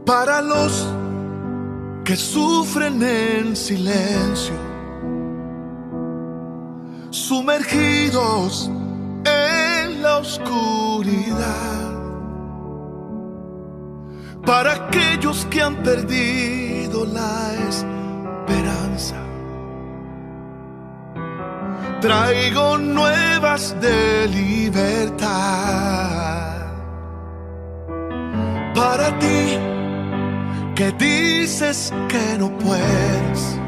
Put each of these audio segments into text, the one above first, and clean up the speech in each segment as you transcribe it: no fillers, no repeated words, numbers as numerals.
para los que sufren en silencio, sumergidos en la oscuridad, para aquellos que han perdido la esperanza. Traigo nuevas de libertad para ti que dices que no puedes,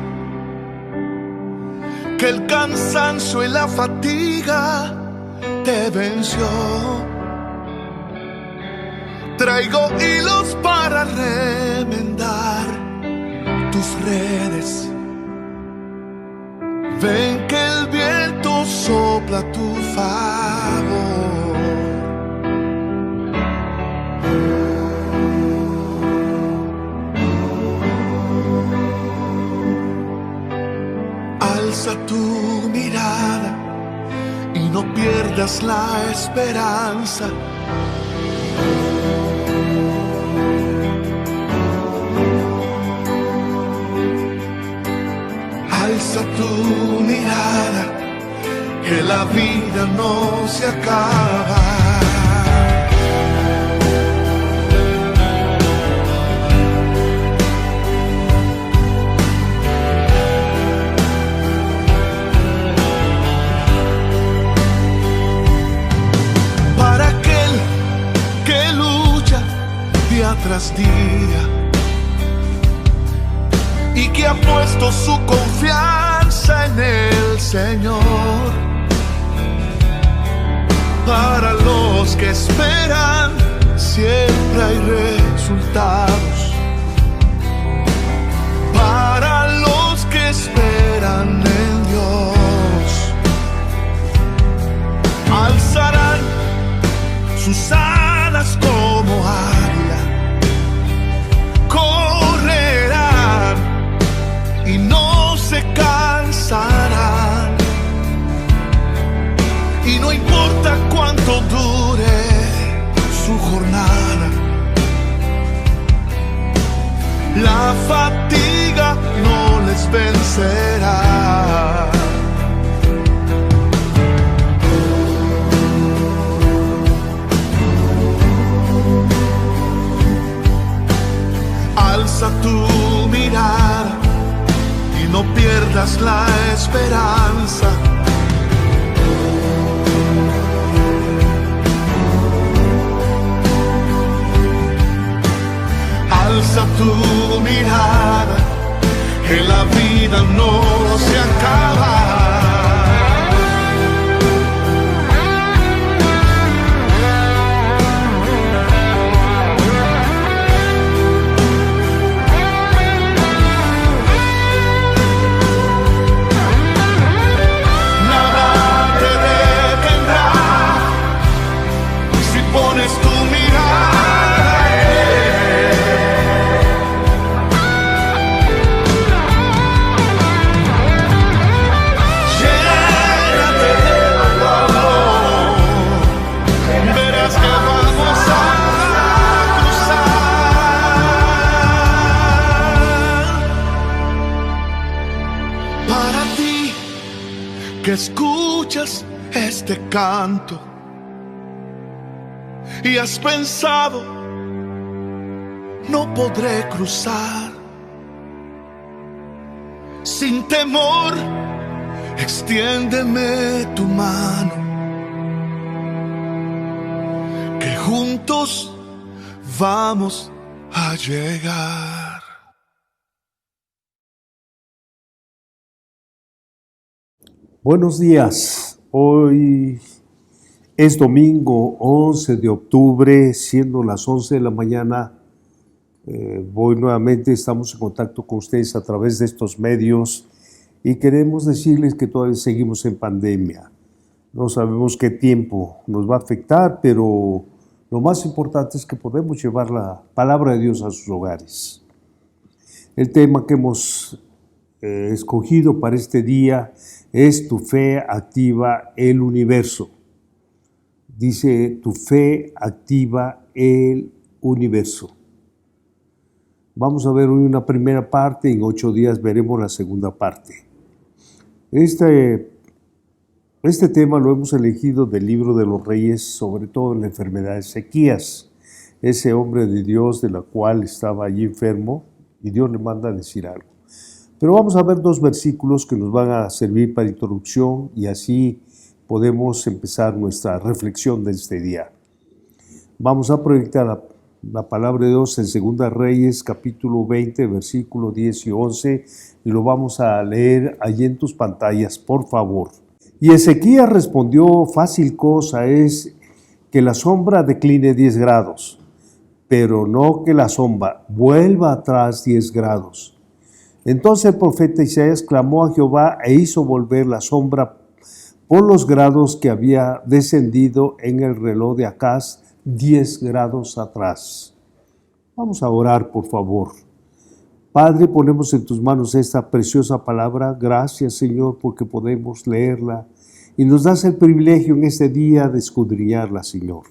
que el cansancio y la fatiga te venció. Traigo hilos para remendar tus redes. Ven que el viento sopla a tu favor. Alza tu mirada y no pierdas la esperanza. Alza tu mirada, que la vida no se acaba. Para aquel que lucha día tras día y que ha puesto su confianza en el Señor, para los que esperan siempre hay resultados, para los que esperan en Dios, alzarán sus alas como águila, correrán y no se cansarán, y no importa cuánto dure su jornada, la fatiga no les vencerá. Alza tu mirada y no pierdas la esperanza. Alza tu mirada, que la vida no se acaba. Que escuchas este canto y has pensado, no podré cruzar. Sin temor, extiéndeme tu mano, que juntos vamos a llegar. Buenos días, hoy es domingo 11 de octubre, siendo las 11 de la mañana. Voy nuevamente, estamos en contacto con ustedes a través de estos medios y queremos decirles que todavía seguimos en pandemia. No sabemos qué tiempo nos va a afectar, pero lo más importante es que podemos llevar la palabra de Dios a sus hogares. El tema que hemos escogido para este día es tu fe activa el universo. Dice, tu fe activa el universo. Vamos a ver hoy una primera parte, en 8 días veremos la segunda parte. Este tema lo hemos elegido del libro de los Reyes, sobre todo en la enfermedad de Ezequías, ese hombre de Dios de la cual estaba allí enfermo y Dios le manda a decir algo. Pero vamos a ver 2 versículos que nos van a servir para introducción y así podemos empezar nuestra reflexión de este día. Vamos a proyectar la palabra de Dios en 2 Reyes, capítulo 20, versículos 10 y 11, y lo vamos a leer allí en tus pantallas, por favor. Y Ezequías respondió: fácil cosa es que la sombra decline 10 grados, pero no que la sombra vuelva atrás 10 grados. Entonces el profeta Isaías clamó a Jehová e hizo volver la sombra por los grados que había descendido en el reloj de Acaz 10 grados atrás. Vamos a orar, por favor. Padre, ponemos en tus manos esta preciosa palabra. Gracias, Señor, porque podemos leerla y nos das el privilegio en este día de escudriñarla, Señor.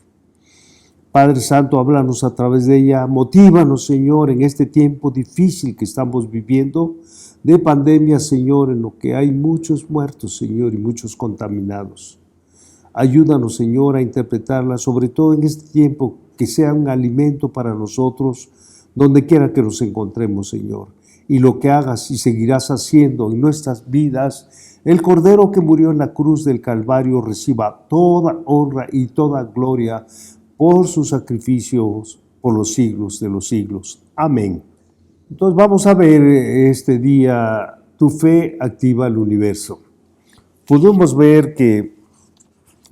Padre Santo, háblanos a través de ella. Motívanos, Señor, en este tiempo difícil que estamos viviendo de pandemia, Señor, en lo que hay muchos muertos, Señor, y muchos contaminados. Ayúdanos, Señor, a interpretarla, sobre todo en este tiempo, que sea un alimento para nosotros, donde quiera que nos encontremos, Señor. Y lo que hagas y seguirás haciendo en nuestras vidas, el Cordero que murió en la cruz del Calvario reciba toda honra y toda gloria por sus sacrificios por los siglos de los siglos. Amén. Entonces vamos a ver este día, tu fe activa el universo. Podemos ver que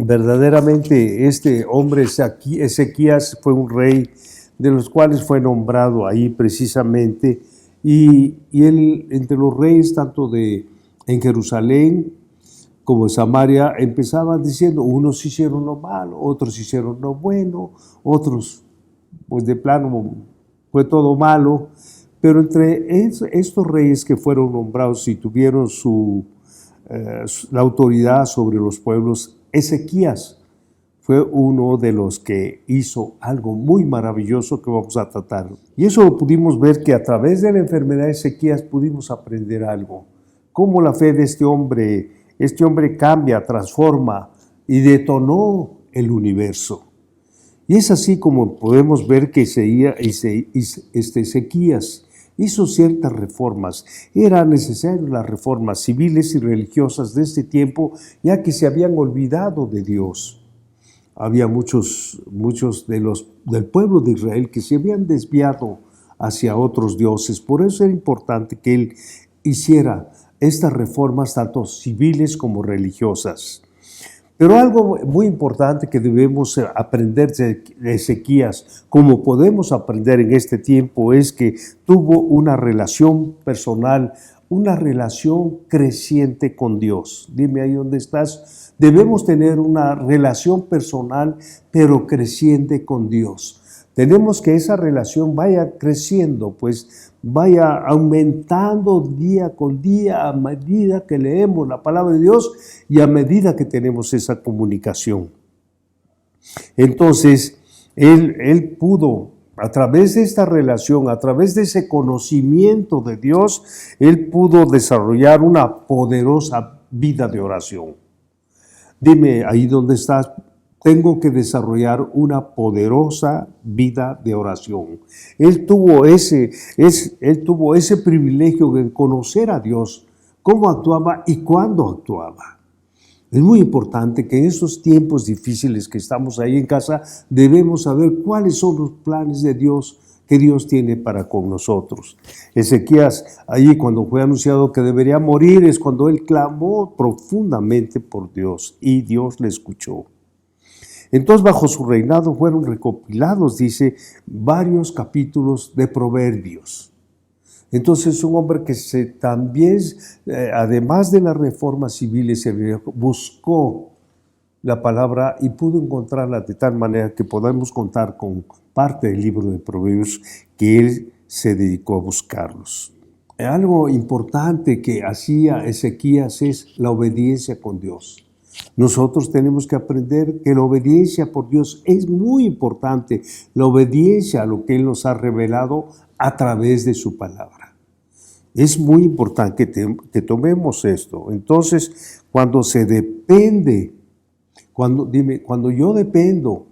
verdaderamente este hombre Ezequías fue un rey de los cuales fue nombrado ahí precisamente, y él entre los reyes tanto en Jerusalén como en Samaria empezaban diciendo: unos hicieron lo malo, otros hicieron lo bueno, otros pues de plano fue todo malo. Pero entre estos reyes que fueron nombrados y tuvieron la autoridad sobre los pueblos, Ezequías fue uno de los que hizo algo muy maravilloso que vamos a tratar. Y eso lo pudimos ver, que a través de la enfermedad de Ezequías pudimos aprender algo. Cómo la fe de este hombre cambia, transforma y detonó el universo. Y es así como podemos ver que Ezequías hizo ciertas reformas. Eran necesarias las reformas civiles y religiosas de este tiempo, ya que se habían olvidado de Dios. Había muchos del pueblo de Israel que se habían desviado hacia otros dioses. Por eso era importante que él hiciera estas reformas tanto civiles como religiosas. Pero algo muy importante que debemos aprender de Ezequías, como podemos aprender en este tiempo, es que tuvo una relación personal, una relación creciente con Dios. Dime ahí dónde estás. Debemos tener una relación personal, pero creciente con Dios. Tenemos que esa relación vaya creciendo, pues vaya aumentando día con día a medida que leemos la palabra de Dios y a medida que tenemos esa comunicación. Entonces, él pudo, a través de esta relación, a través de ese conocimiento de Dios, él pudo desarrollar una poderosa vida de oración. Dime ahí donde estás. Tengo que desarrollar una poderosa vida de oración. Él tuvo ese privilegio de conocer a Dios, cómo actuaba y cuándo actuaba. Es muy importante que en estos tiempos difíciles que estamos ahí en casa, debemos saber cuáles son los planes de Dios que Dios tiene para con nosotros. Ezequías, allí cuando fue anunciado que debería morir, es cuando él clamó profundamente por Dios y Dios le escuchó. Entonces, bajo su reinado fueron recopilados, dice, varios capítulos de Proverbios. Entonces, es un hombre que también, además de las reformas civiles, buscó la palabra y pudo encontrarla de tal manera que podemos contar con parte del libro de Proverbios que él se dedicó a buscarlos. Algo importante que hacía Ezequías es la obediencia con Dios. Nosotros tenemos que aprender que la obediencia por Dios es muy importante. La obediencia a lo que Él nos ha revelado a través de su palabra. Es muy importante que tomemos esto. Entonces, cuando se depende, cuando yo dependo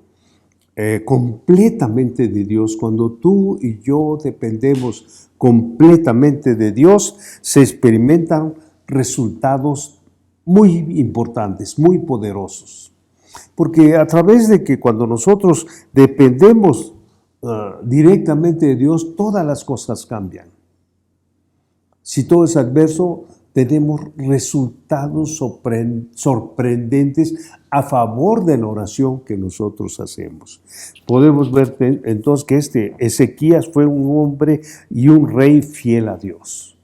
completamente de Dios, cuando tú y yo dependemos completamente de Dios, se experimentan resultados muy importantes, muy poderosos. Porque a través de que cuando nosotros dependemos directamente de Dios, todas las cosas cambian. Si todo es adverso, tenemos resultados sorprendentes a favor de la oración que nosotros hacemos. Podemos ver entonces que Ezequías fue un hombre y un rey fiel a Dios.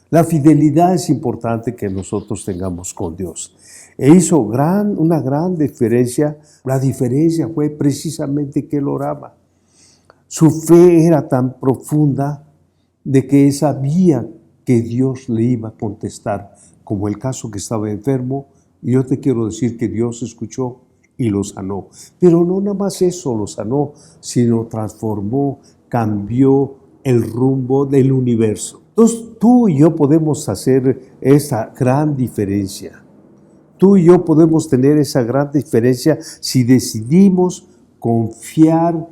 La fidelidad es importante que nosotros tengamos con Dios. E hizo una gran diferencia. La diferencia fue precisamente que él oraba. Su fe era tan profunda de que sabía que Dios le iba a contestar, como el caso que estaba enfermo, y yo te quiero decir que Dios escuchó y lo sanó. Pero no nada más eso lo sanó, sino transformó, cambió el rumbo del universo. Entonces tú y yo podemos hacer esa gran diferencia. Tú y yo podemos tener esa gran diferencia si decidimos confiar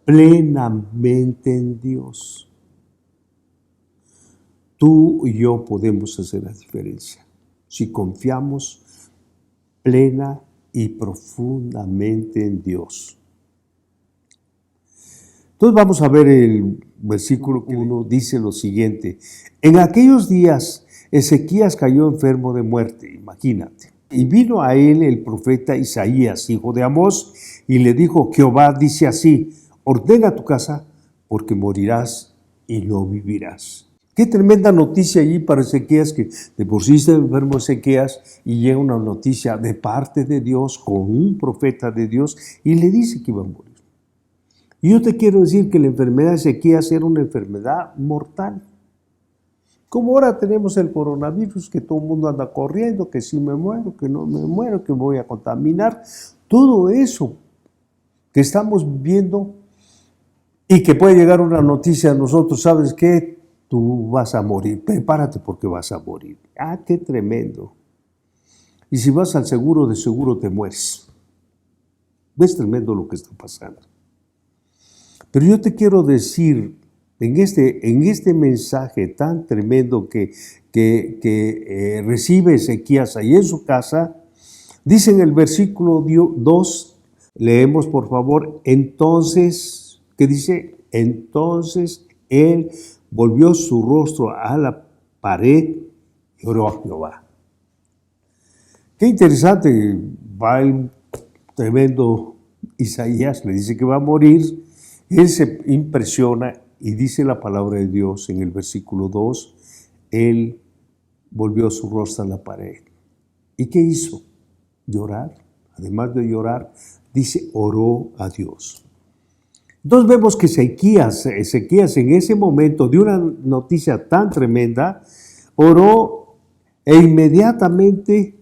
plenamente en Dios. Tú y yo podemos hacer la diferencia si confiamos plena y profundamente en Dios. Entonces vamos a ver el versículo 1, dice lo siguiente: en aquellos días Ezequías cayó enfermo de muerte, imagínate. Y vino a él el profeta Isaías, hijo de Amós, y le dijo: Jehová dice así, ordena tu casa, porque morirás y no vivirás. Qué tremenda noticia allí para Ezequías, que de por sí está enfermo Ezequías y llega una noticia de parte de Dios con un profeta de Dios y le dice que iba a morir. Y yo te quiero decir que la enfermedad de Ezequías era una enfermedad mortal. Como ahora tenemos el coronavirus, que todo el mundo anda corriendo, que si me muero, que no me muero, que me voy a contaminar. Todo eso que estamos viendo y que puede llegar una noticia a nosotros, ¿sabes qué? Tú vas a morir, prepárate porque vas a morir. ¡Ah, qué tremendo! Y si vas al seguro, de seguro te mueres. Es tremendo lo que está pasando. Pero yo te quiero decir, en este mensaje tan tremendo que recibe Ezequías ahí en su casa, dice en el versículo 2, leemos por favor, entonces, ¿qué dice? Entonces él volvió su rostro a la pared y oró a Jehová. Qué interesante, va el tremendo Isaías, le dice que va a morir, él se impresiona y dice la palabra de Dios en el versículo 2, él volvió su rostro a la pared. ¿Y qué hizo? Llorar. Además de llorar, dice, oró a Dios. Entonces vemos que Ezequías en ese momento de una noticia tan tremenda, oró e inmediatamente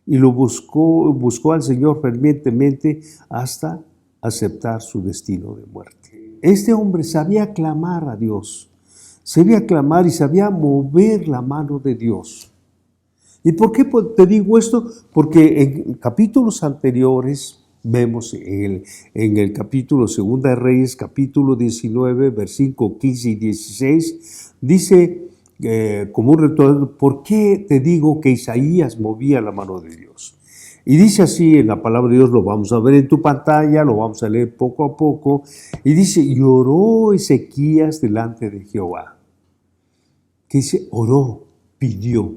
y lo buscó al Señor fervientemente hasta aceptar su destino de muerte. Este hombre sabía clamar a Dios, sabía clamar y sabía mover la mano de Dios. ¿Y por qué te digo esto? Porque en capítulos anteriores, vemos en el capítulo 2 de Reyes, capítulo 19, versículo 15 y 16, dice como un retorno, ¿por qué te digo que Isaías movía la mano de Dios? Y dice así en la palabra de Dios, lo vamos a ver en tu pantalla, lo vamos a leer poco a poco, y dice, y oró Ezequías delante de Jehová. Que dice, oró, pidió,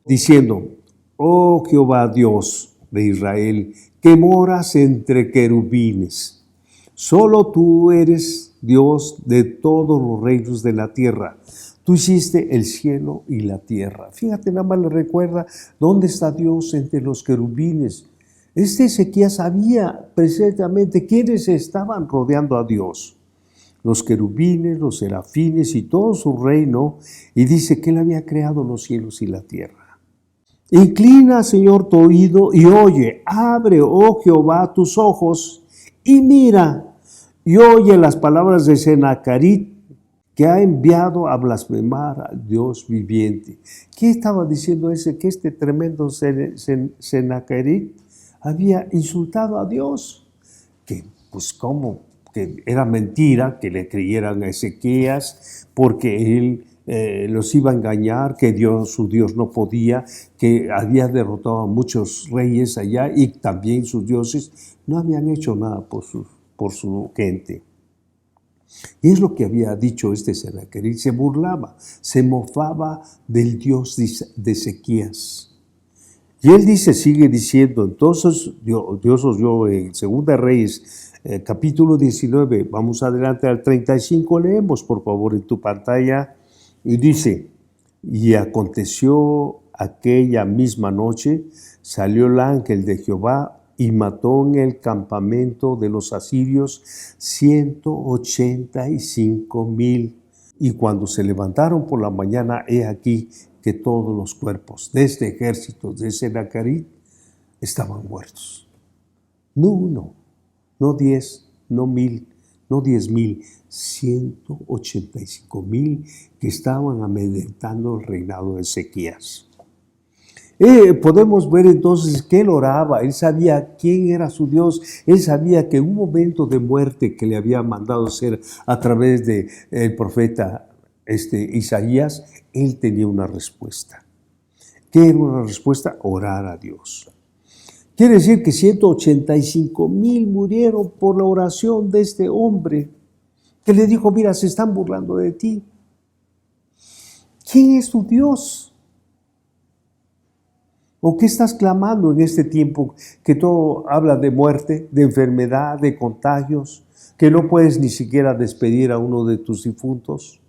diciendo, oh Jehová Dios de Israel, que moras entre querubines. Solo tú eres Dios de todos los reinos de la tierra. Tú hiciste el cielo y la tierra. Fíjate, nada más le recuerda dónde está Dios entre los querubines. Ezequías sabía precisamente quiénes estaban rodeando a Dios. Los querubines, los serafines y todo su reino. Y dice que él había creado los cielos y la tierra. Inclina, Señor, tu oído y oye. Abre, oh Jehová, tus ojos y mira. y oye las palabras de Sennacherib, que ha enviado a blasfemar al Dios viviente. ¿Qué estaba diciendo ese? Que este tremendo Sennacherib había insultado a Dios. Que pues cómo, que era mentira que le creyeran a Ezequías, porque él los iba a engañar, que su Dios no podía, que había derrotado a muchos reyes allá y también sus dioses no habían hecho nada por su gente. Y es lo que había dicho este Sennacherib, se burlaba, se mofaba del Dios de Ezequías. Y él sigue diciendo, entonces Dios os dio en 2 Reyes, capítulo 19, vamos adelante al 35, leemos por favor en tu pantalla, y dice, y aconteció aquella misma noche, salió el ángel de Jehová y mató en el campamento de los asirios 185,000. Y cuando se levantaron por la mañana, he aquí que todos los cuerpos de este ejército de Sennacherib estaban muertos. No uno, no 10, no 1,000, no 10,000, 185,000 que estaban amedrentando el reinado de Ezequías. Podemos ver entonces que él oraba, él sabía quién era su Dios, él sabía que un momento de muerte que le había mandado hacer a través del profeta Isaías, él tenía una respuesta. ¿Qué era una respuesta? Orar a Dios. Quiere decir que 185,000 murieron por la oración de este hombre que le dijo, mira, se están burlando de ti. ¿Quién es tu Dios? ¿O qué estás clamando en este tiempo que todo habla de muerte, de enfermedad, de contagios, que no puedes ni siquiera despedir a uno de tus difuntos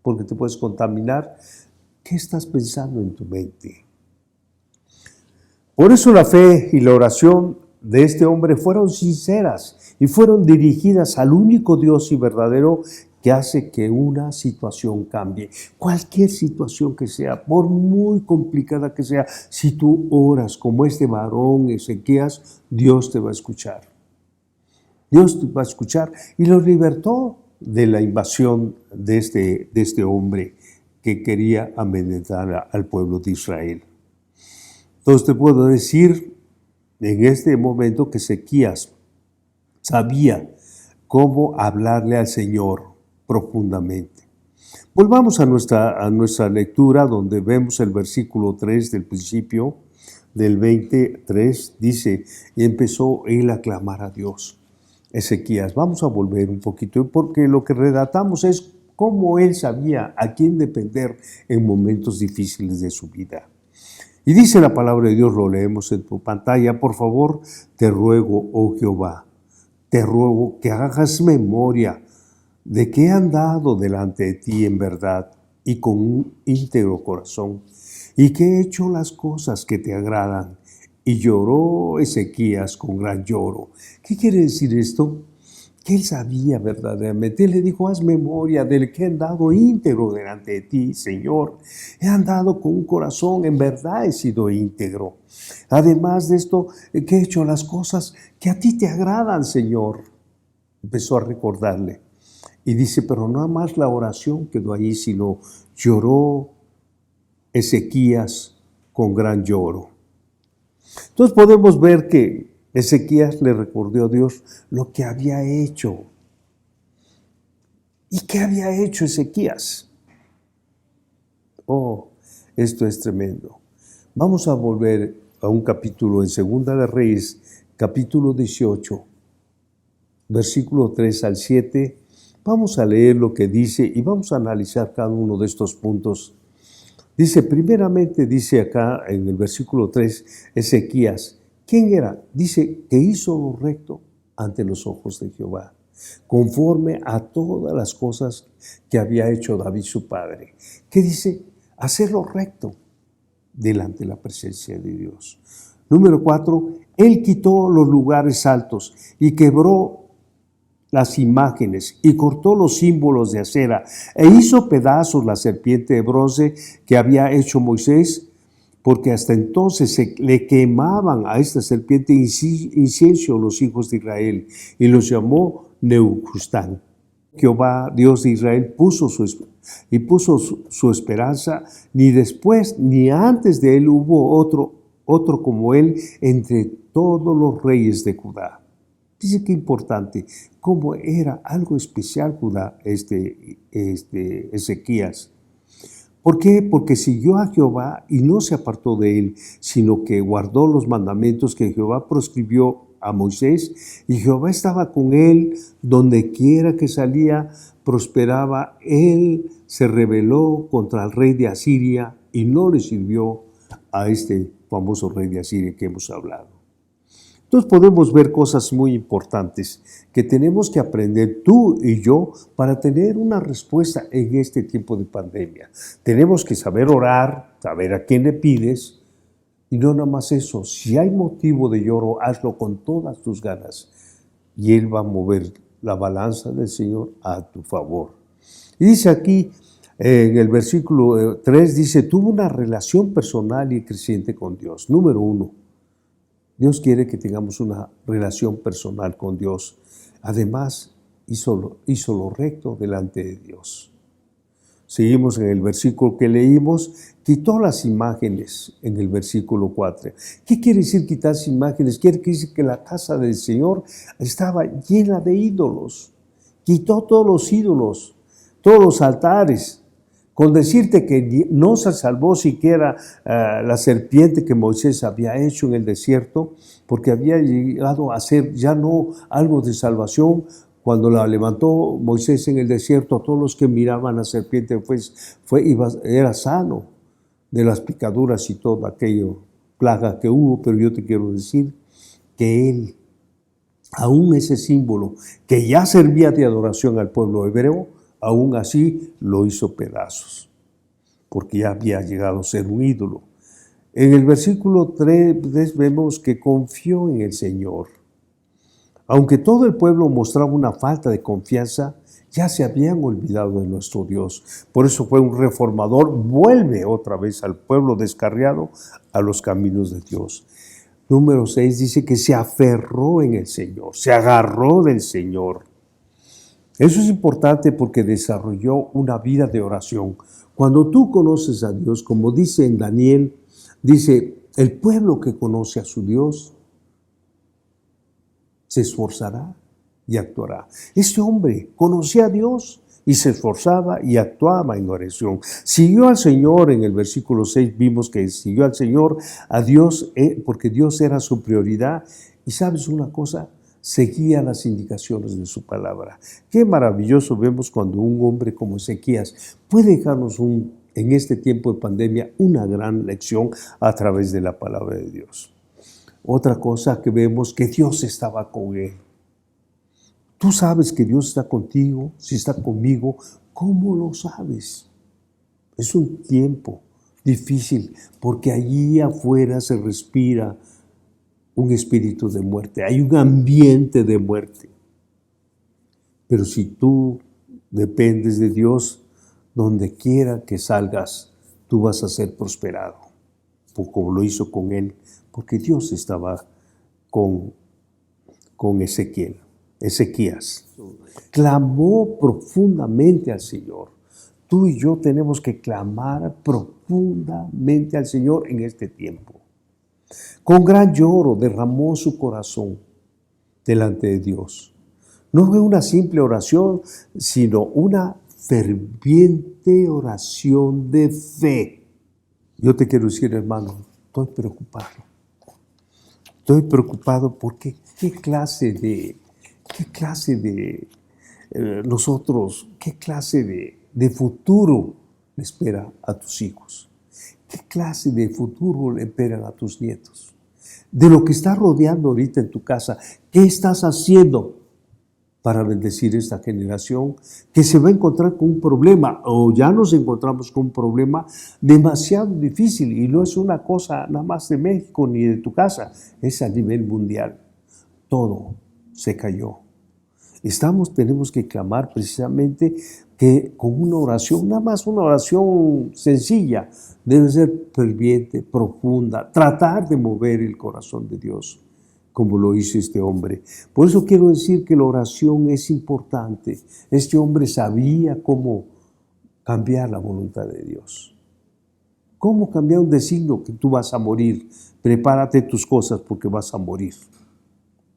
porque te puedes contaminar? ¿Qué estás pensando en tu mente? Por eso la fe y la oración de este hombre fueron sinceras y fueron dirigidas al único Dios y verdadero que hace que una situación cambie. Cualquier situación que sea, por muy complicada que sea, si tú oras como este varón Ezequías, Dios te va a escuchar. Dios te va a escuchar y los libertó de la invasión de este hombre que quería amedrentar al pueblo de Israel. Entonces te puedo decir en este momento que Ezequías sabía cómo hablarle al Señor profundamente. Volvamos a nuestra lectura donde vemos el versículo 3 del principio del 23, dice, y empezó él a clamar a Dios. Ezequías, vamos a volver un poquito porque lo que relatamos es cómo él sabía a quién depender en momentos difíciles de su vida. Y dice la palabra de Dios, lo leemos en tu pantalla, por favor, te ruego, oh Jehová, te ruego que hagas memoria de que he andado delante de ti en verdad y con un íntegro corazón, y que he hecho las cosas que te agradan. Y lloró Ezequías con gran lloro. ¿Qué quiere decir esto? Que él sabía verdaderamente. Él le dijo, haz memoria del que he andado íntegro delante de ti, Señor. He andado con un corazón, en verdad he sido íntegro. Además de esto, que he hecho las cosas que a ti te agradan, Señor. Empezó a recordarle. Y dice, pero no más la oración quedó ahí, sino lloró Ezequías con gran lloro. Entonces podemos ver que Ezequías le recordó a Dios lo que había hecho. ¿Y qué había hecho Ezequías? Oh, esto es tremendo. Vamos a volver a un capítulo en 2 de Reyes, capítulo 18, versículo 3 al 7. Vamos a leer lo que dice y vamos a analizar cada uno de estos puntos. Dice, primeramente, dice acá en el versículo 3, Ezequías, ¿quién era? Dice que hizo lo recto ante los ojos de Jehová, conforme a todas las cosas que había hecho David su padre. ¿Qué dice? Hacer lo recto delante de la presencia de Dios. Número 4, él quitó los lugares altos y quebró las imágenes y cortó los símbolos de acera e hizo pedazos la serpiente de bronce que había hecho Moisés, porque hasta entonces le quemaban a esta serpiente incienso los hijos de Israel, y los llamó Nehushtan. Jehová, Dios de Israel, puso su esperanza, ni después ni antes de él hubo otro como él entre todos los reyes de Judá. Dice que importante, cómo era algo especial Judá, Ezequías. ¿Por qué? Porque siguió a Jehová y no se apartó de él, sino que guardó los mandamientos que Jehová prescribió a Moisés, y Jehová estaba con él donde quiera que salía, prosperaba. Él se rebeló contra el rey de Asiria y no le sirvió a este famoso rey de Asiria que hemos hablado. Entonces podemos ver cosas muy importantes que tenemos que aprender tú y yo para tener una respuesta en este tiempo de pandemia. Tenemos que saber orar, saber a quién le pides, y no nada más eso. Si hay motivo de lloro, hazlo con todas tus ganas, y Él va a mover la balanza del Señor a tu favor. Y dice aquí, en el versículo 3, dice, tuvo una relación personal y creciente con Dios. Número 1. Dios quiere que tengamos una relación personal con Dios. Además, hizo lo recto delante de Dios. Seguimos en el versículo que leímos, quitó las imágenes en el versículo 4. ¿Qué quiere decir quitar las imágenes? Quiere decir que la casa del Señor estaba llena de ídolos. Quitó todos los ídolos, todos los altares. Con decirte que no se salvó siquiera la serpiente que Moisés había hecho en el desierto, porque había llegado a ser ya no algo de salvación. Cuando la levantó Moisés en el desierto, todos los que miraban a la serpiente era sano de las picaduras y todo aquello, plaga que hubo. Pero yo te quiero decir que él, aún ese símbolo que ya servía de adoración al pueblo hebreo, aún así lo hizo pedazos, porque ya había llegado a ser un ídolo. En el versículo 3 vemos que confió en el Señor. Aunque todo el pueblo mostraba una falta de confianza, ya se habían olvidado de nuestro Dios. Por eso fue un reformador, vuelve otra vez al pueblo descarriado a los caminos de Dios. Número 6 dice que se aferró en el Señor, se agarró del Señor. Eso es importante porque desarrolló una vida de oración. Cuando tú conoces a Dios, como dice en Daniel, dice, el pueblo que conoce a su Dios se esforzará y actuará. Este hombre conocía a Dios y se esforzaba y actuaba en oración. Siguió al Señor. En el versículo 6 vimos que siguió al Señor, a Dios, porque Dios era su prioridad. Y ¿sabes una cosa? Seguía las indicaciones de su palabra. Qué maravilloso vemos cuando un hombre como Ezequías puede dejarnos en este tiempo de pandemia una gran lección a través de la palabra de Dios. Otra cosa que vemos, que Dios estaba con él. Tú sabes que Dios está contigo, si está conmigo, ¿cómo lo sabes? Es un tiempo difícil porque allí afuera se respira un espíritu de muerte, hay un ambiente de muerte. Pero si tú dependes de Dios, donde quiera que salgas, tú vas a ser prosperado, como lo hizo con él, porque Dios estaba con Ezequías. Clamó profundamente al Señor. Tú y yo tenemos que clamar profundamente al Señor en este tiempo. Con gran lloro derramó su corazón delante de Dios. No fue una simple oración, sino una ferviente oración de fe. Yo te quiero decir, hermano, estoy preocupado. Estoy preocupado porque qué clase de futuro le espera a tus hijos. ¿Qué clase de futuro le esperan a tus nietos? De lo que está rodeando ahorita en tu casa, ¿qué estás haciendo para bendecir esta generación que se va a encontrar con un problema, o ya nos encontramos con un problema demasiado difícil? Y no es una cosa nada más de México ni de tu casa, es a nivel mundial. Todo se cayó. Tenemos que clamar precisamente que con una oración, nada más una oración sencilla, debe ser ferviente, profunda, tratar de mover el corazón de Dios, como lo hizo este hombre. Por eso quiero decir que la oración es importante. Este hombre sabía cómo cambiar la voluntad de Dios. ¿Cómo cambiar un designio que tú vas a morir? Prepárate tus cosas porque vas a morir.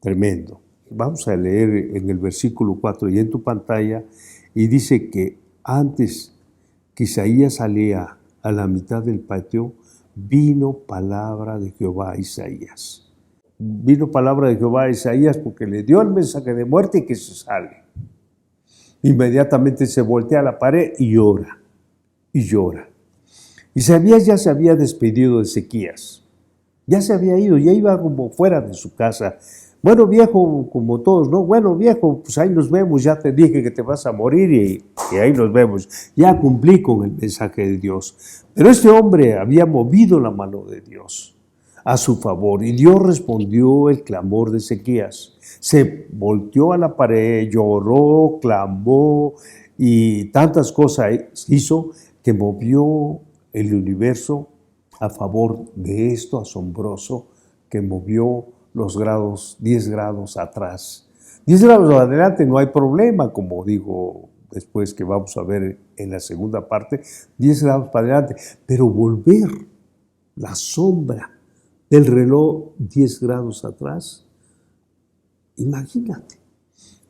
Tremendo. Vamos a leer en el versículo 4 y en tu pantalla, y dice que antes que Isaías salía a la mitad del patio, vino palabra de Jehová a Isaías. Vino palabra de Jehová a Isaías porque le dio el mensaje de muerte y que se sale. Inmediatamente se voltea a la pared y llora, y llora. Isaías ya se había despedido de Ezequías, ya se había ido, ya iba como fuera de su casa. Bueno, viejo, como todos, ¿no? Bueno, viejo, pues ahí nos vemos, ya te dije que te vas a morir y ahí nos vemos. Ya cumplí con el mensaje de Dios. Pero este hombre había movido la mano de Dios a su favor y Dios respondió el clamor de Ezequías. Se volteó a la pared, lloró, clamó y tantas cosas hizo que movió el universo a favor de esto asombroso que movió los grados, 10 grados atrás. 10 grados adelante no hay problema, como digo después que vamos a ver en la segunda parte, 10 grados para adelante, pero volver la sombra del reloj 10 grados atrás, imagínate.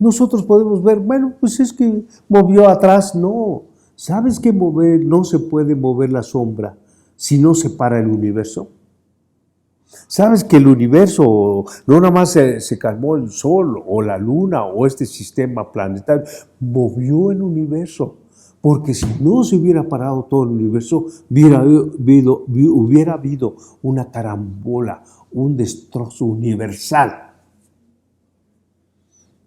Nosotros podemos ver, bueno, pues es que movió atrás, no. ¿Sabes que no se puede mover la sombra si no se para el universo? ¿Sabes que el universo no nada más se calmó el sol o la luna o este sistema planetario? Movió el universo. Porque si no se hubiera parado todo el universo, hubiera habido una carambola, un destrozo universal.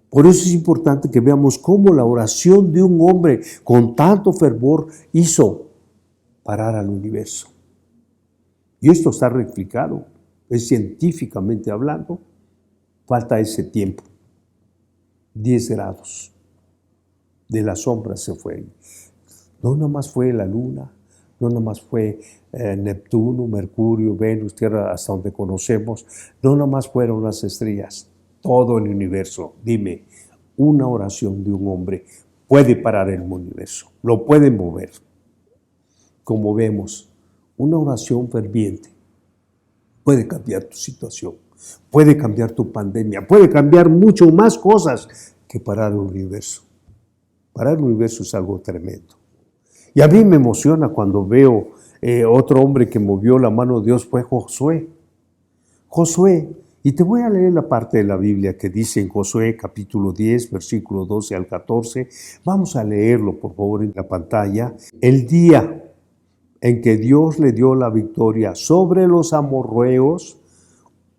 Por eso es importante que veamos cómo la oración de un hombre con tanto fervor hizo parar al universo. Y esto está replicado, es científicamente hablando, falta ese tiempo. 10 grados de la sombra se fue. No nomás fue la luna, no nomás fue Neptuno, Mercurio, Venus, Tierra, hasta donde conocemos, no nomás fueron las estrellas, todo el universo. Dime, una oración de un hombre puede parar el universo, lo puede mover. Como vemos, una oración ferviente puede cambiar tu situación, puede cambiar tu pandemia, puede cambiar mucho más cosas que parar el universo. Parar el universo es algo tremendo. Y a mí me emociona cuando veo otro hombre que movió la mano de Dios, fue Josué. Josué, y te voy a leer la parte de la Biblia que dice en Josué capítulo 10, versículo 12 al 14. Vamos a leerlo, por favor, en la pantalla. El día en que Dios le dio la victoria sobre los amorreos,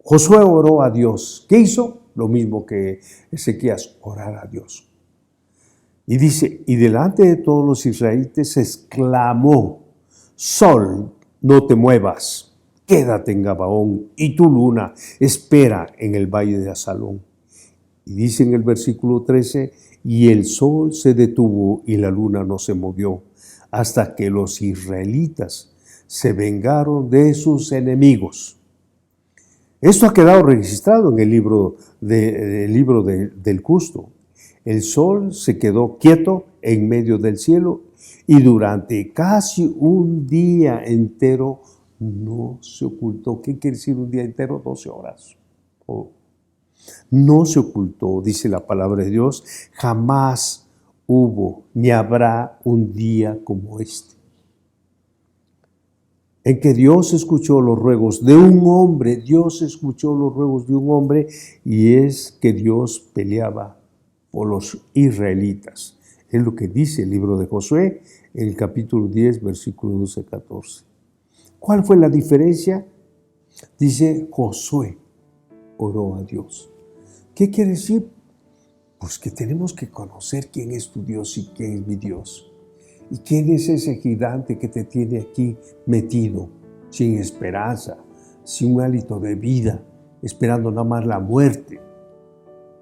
Josué oró a Dios. ¿Qué hizo? Lo mismo que Ezequías, orar a Dios. Y dice, y delante de todos los israelitas exclamó, Sol, no te muevas, quédate en Gabaón, y tu luna espera en el valle de Asalón. Y dice en el versículo 13, y el sol se detuvo y la luna no se movió, hasta que los israelitas se vengaron de sus enemigos. Esto ha quedado registrado en el libro del justo. El sol se quedó quieto en medio del cielo y durante casi un día entero no se ocultó. ¿Qué quiere decir un día entero? 12 horas. No se ocultó, dice la palabra de Dios. Jamás hubo ni habrá un día como este, en que Dios escuchó los ruegos de un hombre. Dios escuchó los ruegos de un hombre, y es que Dios peleaba por los israelitas. Es lo que dice el libro de Josué, en el capítulo 10, versículo 12-14. ¿Cuál fue la diferencia? Dice, Josué oró a Dios. ¿Qué quiere decir? Pues que tenemos que conocer quién es tu Dios y quién es mi Dios. ¿Y quién es ese gigante que te tiene aquí metido, sin esperanza, sin un hálito de vida, esperando nada más la muerte?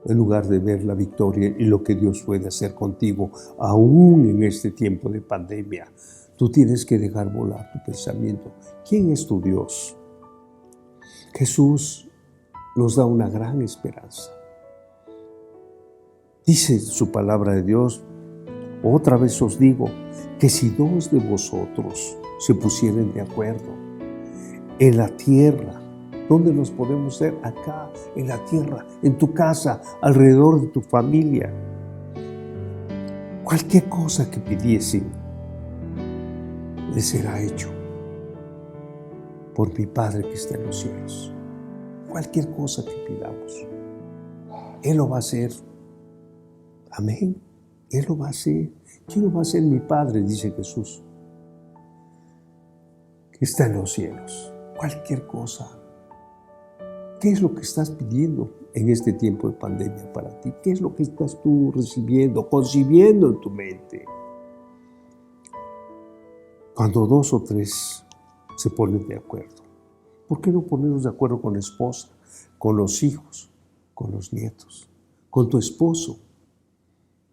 en lugar de ver la victoria y lo que Dios puede hacer contigo, aún en este tiempo de pandemia. Tú tienes que dejar volar tu pensamiento. ¿Quién es tu Dios? Jesús nos da una gran esperanza. Dice su palabra de Dios, otra vez os digo, que si dos de vosotros se pusieren de acuerdo en la tierra, ¿dónde nos podemos ser? Acá, en la tierra, en tu casa, alrededor de tu familia. Cualquier cosa que pidiesen, les será hecho por mi Padre que está en los cielos. Cualquier cosa que pidamos, Él lo va a hacer. Amén. Él lo va a hacer. ¿Quién lo va a hacer? Mi Padre, dice Jesús, que está en los cielos. Cualquier cosa. ¿Qué es lo que estás pidiendo en este tiempo de pandemia para ti? ¿Qué es lo que estás tú recibiendo, concibiendo en tu mente? Cuando dos o tres se ponen de acuerdo. ¿Por qué no ponernos de acuerdo con la esposa, con los hijos, con los nietos, con tu esposo?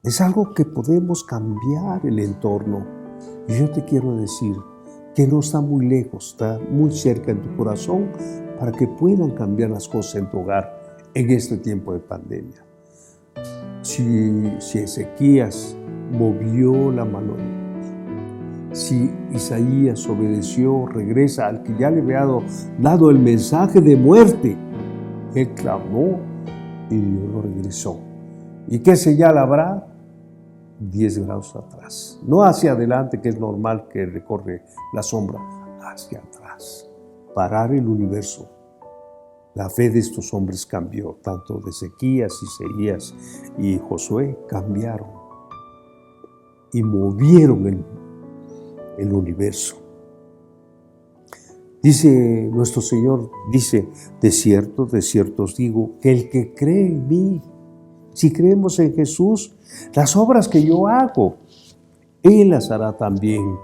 Es algo que podemos cambiar el entorno. Y yo te quiero decir que no está muy lejos, está muy cerca en tu corazón para que puedan cambiar las cosas en tu hogar en este tiempo de pandemia. Si Ezequías movió la mano de Dios, si Isaías obedeció, regresa al que ya le había dado el mensaje de muerte, él clamó y Dios lo regresó. ¿Y qué señal habrá? 10 grados atrás. No hacia adelante, que es normal que recorre la sombra, hacia atrás. Parar el universo. La fe de estos hombres cambió, tanto de Ezequías, Isaías y Josué cambiaron y movieron el universo. Dice nuestro Señor, dice, de cierto os digo, que el que cree en mí, si creemos en Jesús, las obras que yo hago, Él las hará también.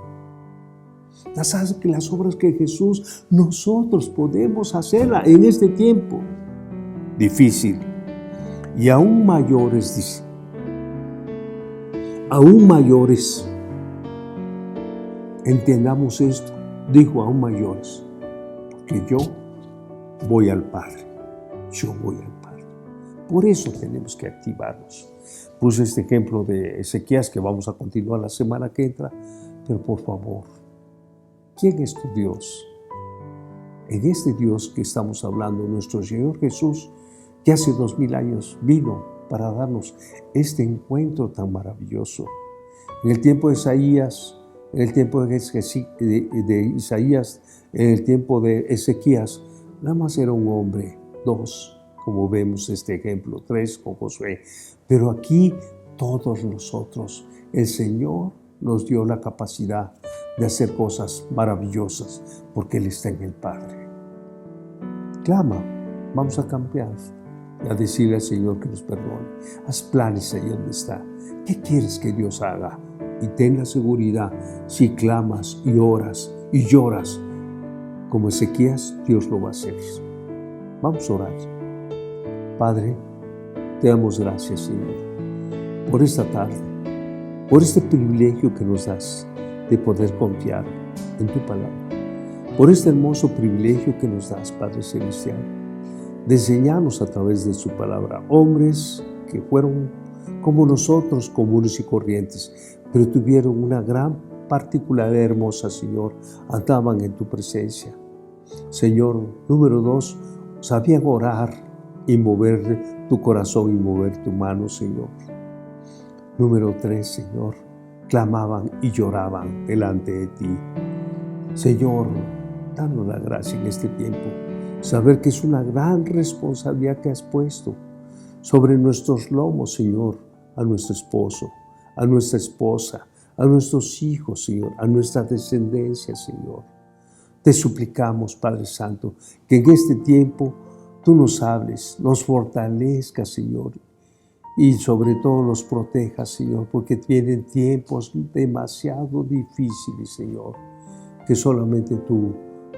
Las obras que Jesús, nosotros podemos hacerlas en este tiempo difícil. Y aún mayores, dice, aún mayores, entendamos esto, dijo aún mayores, porque yo voy al Padre, yo voy al Padre. Por eso tenemos que activarnos. Puse este ejemplo de Ezequías que vamos a continuar la semana que entra, pero por favor, ¿quién es tu Dios? En este Dios que estamos hablando, nuestro Señor Jesús, que hace 2000 años vino para darnos este encuentro tan maravilloso. En el tiempo de Isaías, en el tiempo de Isaías, en el tiempo de Ezequías, nada más era un hombre, dos, como vemos este ejemplo, 3 con Josué. Pero aquí todos nosotros, el Señor nos dio la capacidad de hacer cosas maravillosas porque Él está en el Padre. Clama, vamos a cambiar, a decirle al Señor que nos perdone. Haz planes ahí donde está. ¿Qué quieres que Dios haga? Y ten la seguridad, si clamas y oras y lloras, como Ezequías, Dios lo va a hacer. Vamos a orar. Padre, te damos gracias, Señor, por esta tarde, por este privilegio que nos das de poder confiar en tu palabra, por este hermoso privilegio que nos das, Padre Celestial, de enseñarnos a través de su palabra, hombres que fueron como nosotros, comunes y corrientes, pero tuvieron una gran particularidad hermosa, Señor, andaban en tu presencia. Señor, número 2, sabían orar y mover tu corazón y mover tu mano, Señor. Número 3, Señor, clamaban y lloraban delante de ti. Señor, danos la gracia en este tiempo, saber que es una gran responsabilidad que has puesto sobre nuestros lomos, Señor, a nuestro esposo, a nuestra esposa, a nuestros hijos, Señor, a nuestra descendencia, Señor. Te suplicamos, Padre Santo, que en este tiempo tú nos hables, nos fortalezcas, Señor, y sobre todo los protejas, Señor, porque vienen tiempos demasiado difíciles, Señor, que solamente tú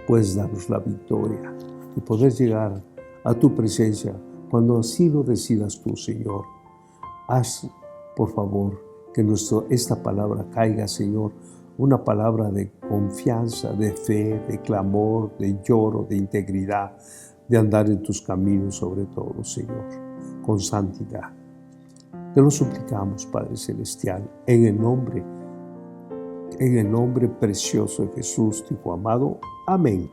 puedes darnos la victoria y poder llegar a tu presencia Cuando así lo decidas tú, Señor, haz, por favor, que esta palabra caiga, Señor, una palabra de confianza, de fe, de clamor, de lloro, de integridad, de andar en tus caminos sobre todo, Señor, con santidad. Te lo suplicamos, Padre Celestial, en el nombre precioso de Jesús, tu Hijo amado. Amén.